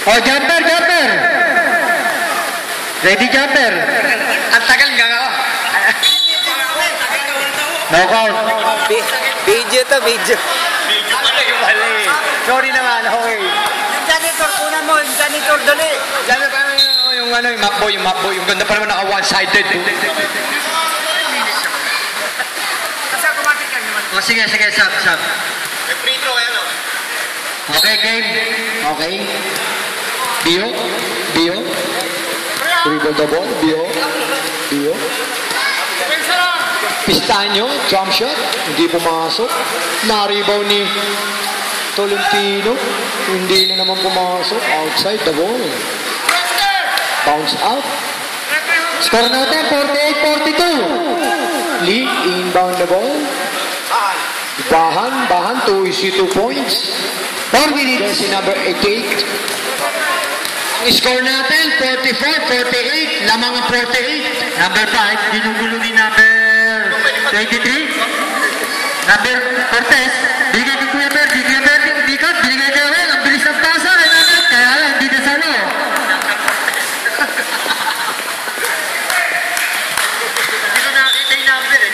Oh, jumper, jumper. Ready, jumper. Ang tagal nga ako. No count. Video to, video. Video pala yung mali. Sorry naman, okay. Yung janitor, kunan mo, yung janitor, dali. Diyan na parang yung ano, yung mapboy. Yung ganda pa naman naka one-sided. Kasi automatic yan naman. Oh, sige, sub. May free throw, ano? Okay, game. Okay. Bio. Dribble the ball. Bio. Pistanyo, jump shot. Hindi pumasok. Na-rebound ni Tolentino. Hindi na naman pumasok. Outside the ball. Bounce out. Score natin, 48-42. Lee, inbound the ball. Bahan, 2 points. 4 minutes. Jersey number 88. Ang score natin, 44-48. Lamang ang 48. Number 5, ginugulo ni number 23. Number Cortez. Binigay kay Kuya Ber, binigay kay Well. Ang bilis ng pasa. Kaya lang, hindi na salo. Hindi ko nakakita yung number eh,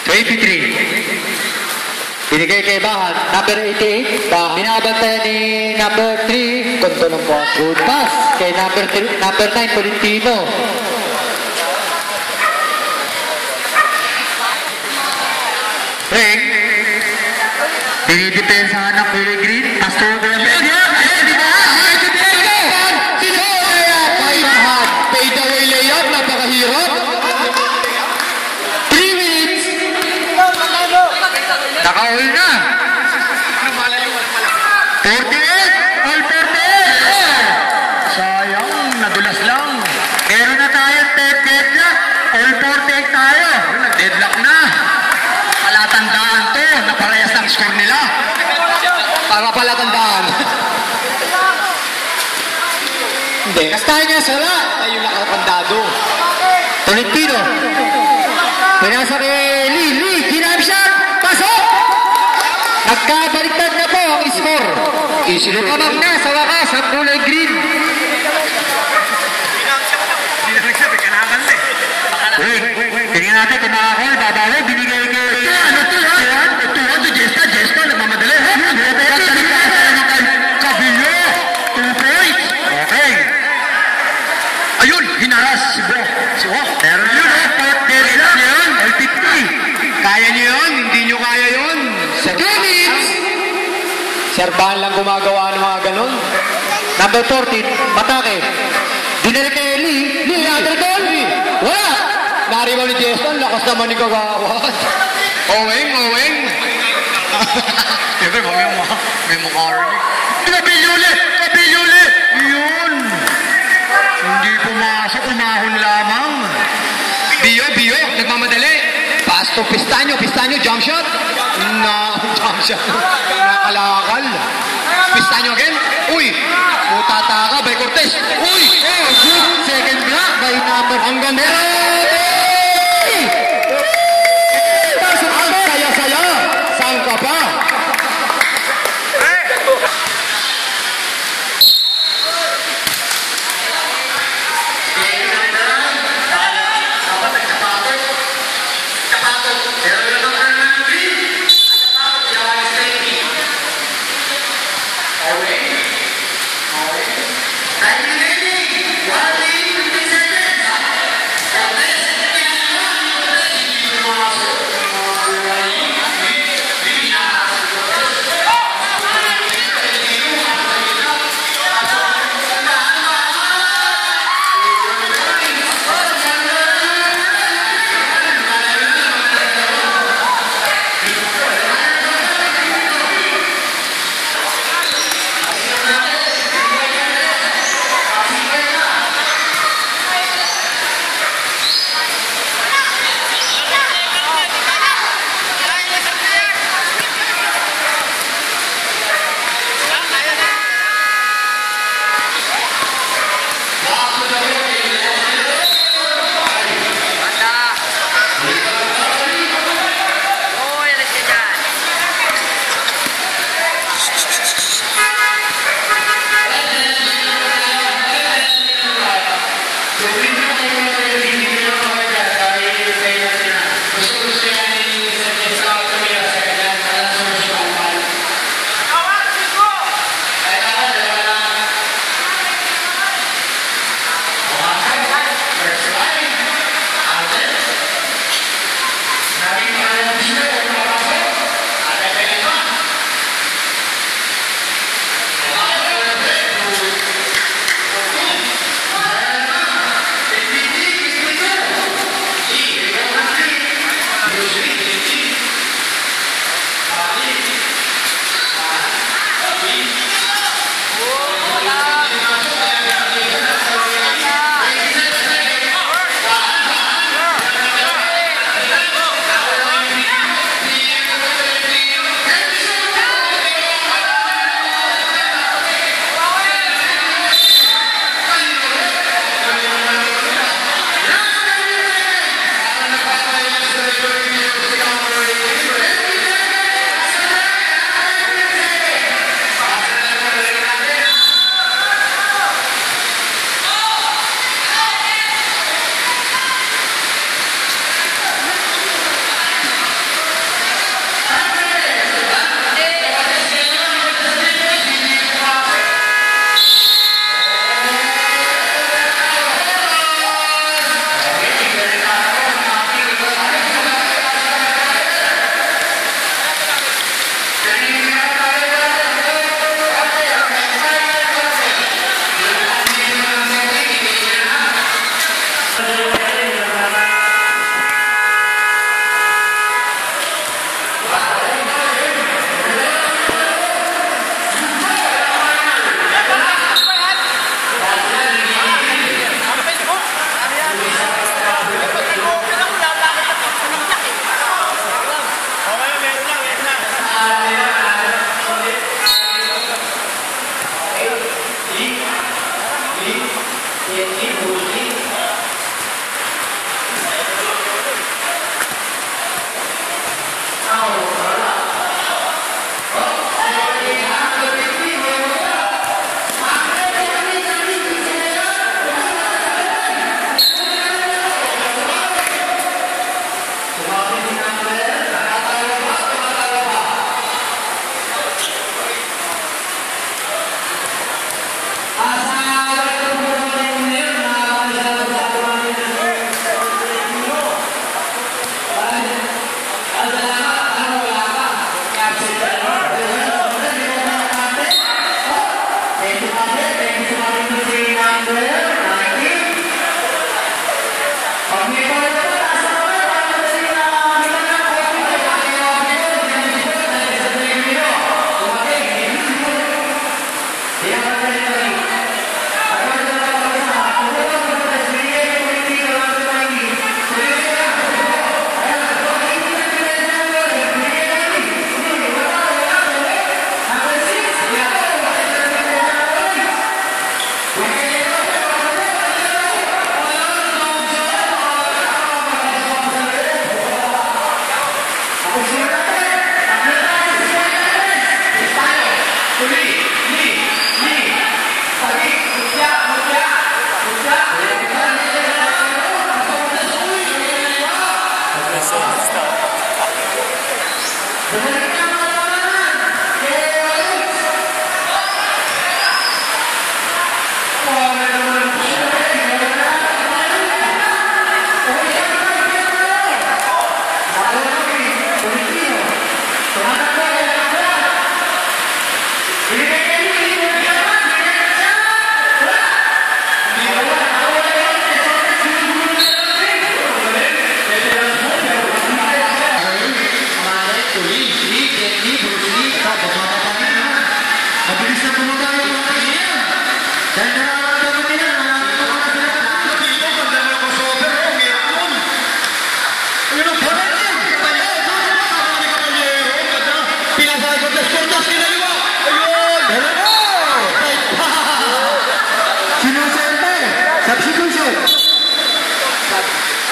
23. Binigay kay Bahan. Number 88. Bahan. Binabantay ni number 3. Konto ng pass. Good pass. Kay number 9, Tolentino. Ring. Dinidepensahan ng Kulay Green. Pastor Graham. Fade away layup. Napakahirap. 3 minutes. Naka-all na. 48. All 48. Sayang. Nadulas lang. Meron na tayo deadlock. All 48 tayo. Nag-deadlock na. Palatandaan to. Naparehas ng score nila. Para palatandaan. Hindi. Kastahan niya sala. Ayun nakatandado. Tolentino. Pinasa kay Lee. Kinam shot. Pasok! Nagkabaliktad na po ang score. Isinukamang na sa wakas ang Kulay Green. Tingnan natin kung makakol. Babawi. Binigay kay... Ito, Jesta. Nagmamadali. Kabilyo. 2 points. Okay. Ayun. Hinaras si Bo. Pero yun. Yun. 50. Kaya niyo yun. Hindi niyo kaya yun. 2 minutes. Serbahan lang gumagawa ng mga ganun. Number 14. Matake. Dinari kay Lee. Underdog. Wala. Naribaw ni Jason. Lakas naman ni Kagawad. Oweng. Siyempre, may mukha rin. Kapilyuli. Yun. Hindi pumasok. Umahon lamang. Bio. Nagmamadali. Pass to Pistanyo, jump shot. Jump shot. Nakalakal. Pistanyo again. Uy, mutataka by Cortez. Uy, good second block by number. Ang ganda. Ang saya-saya. Saan ka pa?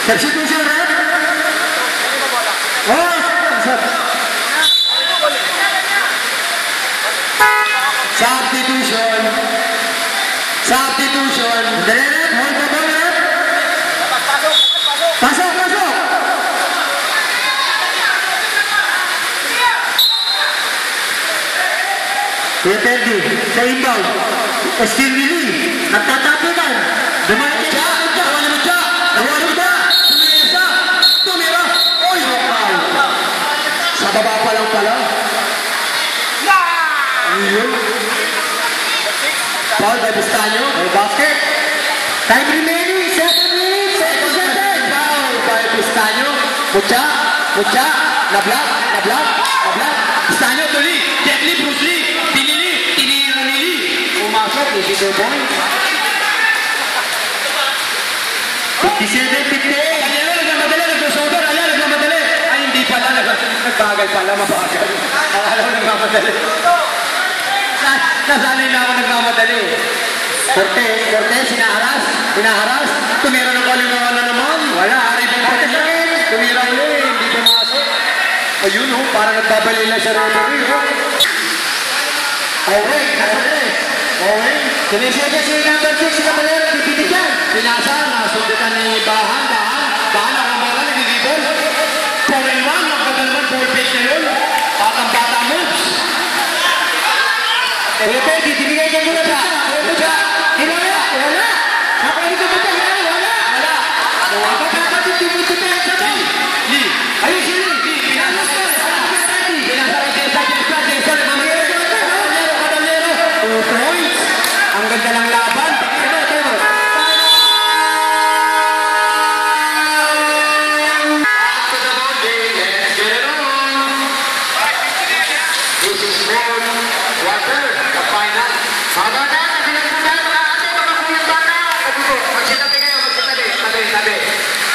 Substitution, right? Oh, substitution. Substitution. Dali, hold the ball, right? Pasok, pasok. Kuya Teddy, sa inbound. Still Willie, nagtatapitan. Dumating siya, wala mo siya. Wala mo siya. Tumira. Oy, sa baba pa lang pala. Ayun. Paul by Bustaño. May basket. Time remaining, 7 minutes. Paul by Bustaño. Mucha, mucha. Na-block. Bustaño, tuloy. Jet Li, Bruce Lee. Tinira ni Lee. Pumasok, easy to point. 57-58. Nagbagay pala, mabagal. Akala ko nagmamadali. Nasanay na ako nagmamadali. Cortez, hinaharas. Tumira ng kalimangan na naman. Wala, haribang pagkain. Tumira ulit, hindi pumasok. Ayun, parang nagbabalila siya referee. Owen. Sinisipin si number 6, si Caballero, pipiti dyan. Pinasa, nasundutan ni Bahan ang kamara, nagigibol. 4-1, magkadalman, 4-page na yun. Batang-bata moves. Kuya Peggy, tinigay ka muna siya. Wala. Nakalit ka ba ito? Wala. Kapatid, tinigay sa doon. Lee. Ayun si Lee. Pinasa ka. Caballero. 2 points. Ang ganda ng laban.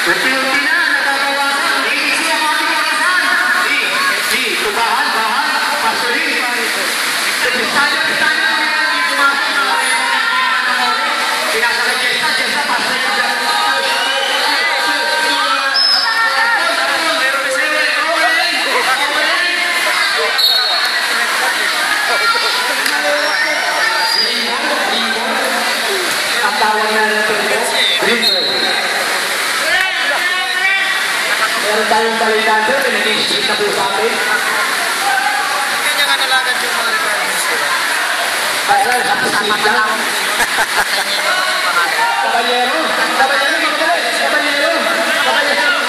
Unti-unti na, nagbabawasan. Easy ang ating orasan. Tubahan. Sige na po sa atin. Kanya nga nalagad yung mga requirements ko. Kaya, sama na lang. Kaballero! Kaballero! Kaballero! Kaballero!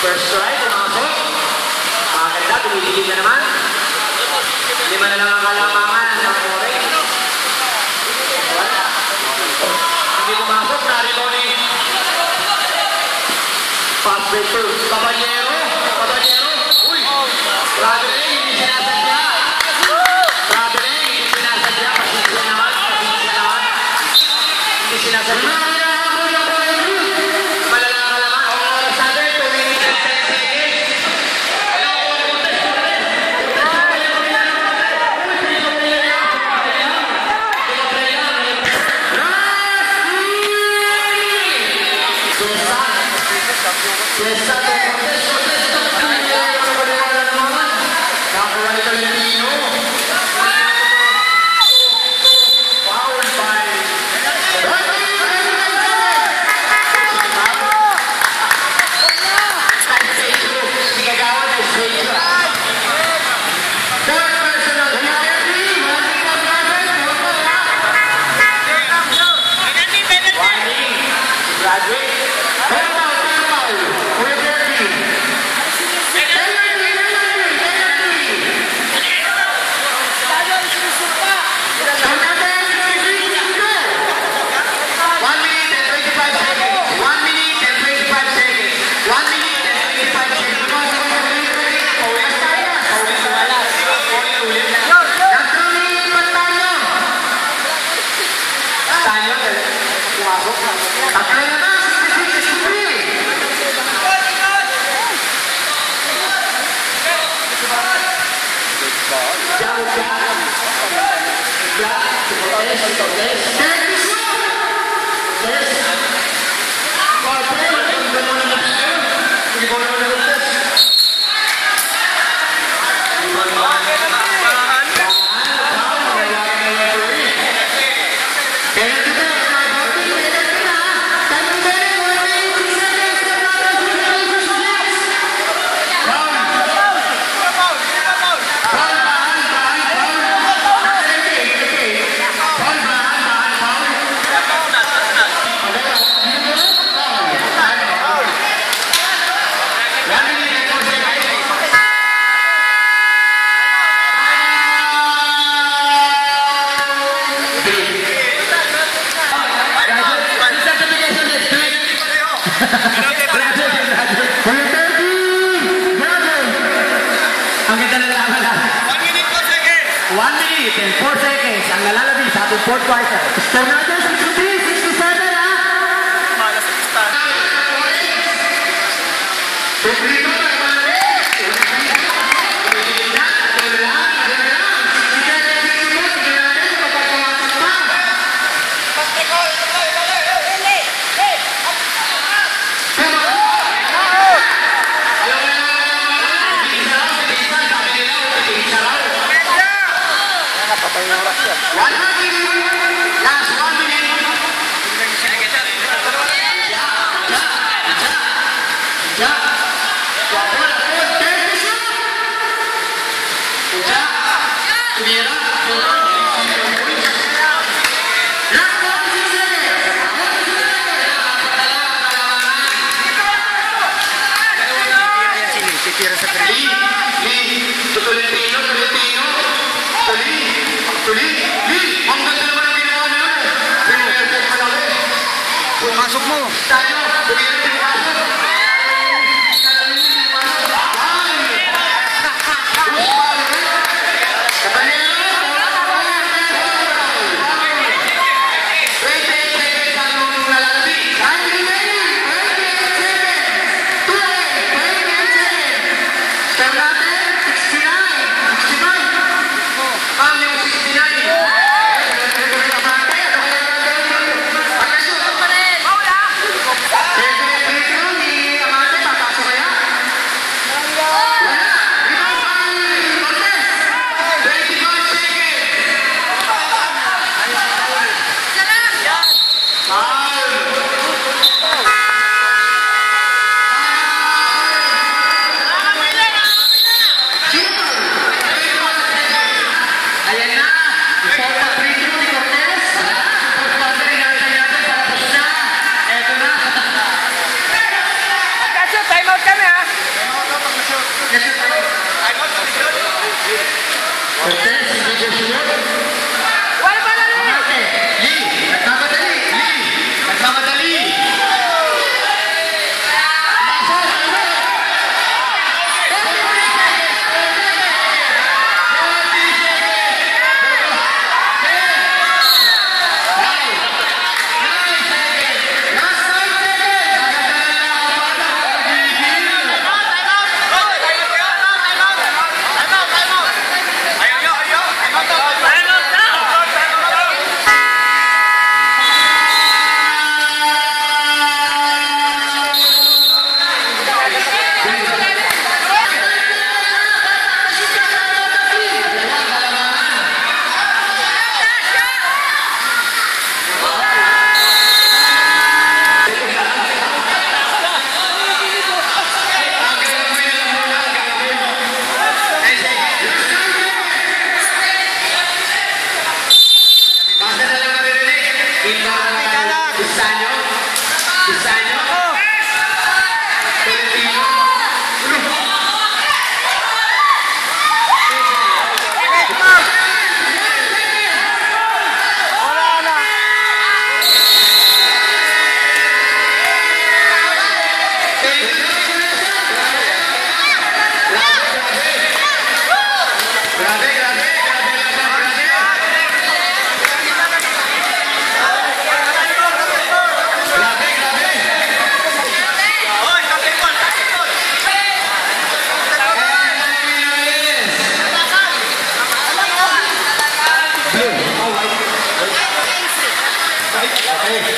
First strike, pumasok. Maganda, tumitigil na naman. 5 na lang ang kalamangan ng orange. Hindi pumasok, narito ni fast break to Caballero. Caballero. Uy! Traveling, hindi sinasadya. Traveling, hindi sinasadya. Pasensya naman, pasensya naman. Hindi sinasadya. Ang ganda na lang. 1 minute 4 seconds. 1 minute and 4 seconds ang nalalabis sa ating fourth quarter. Score natin 63, 67 ha? Para sa stand. Pumasok mo.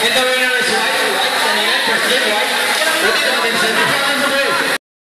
Ito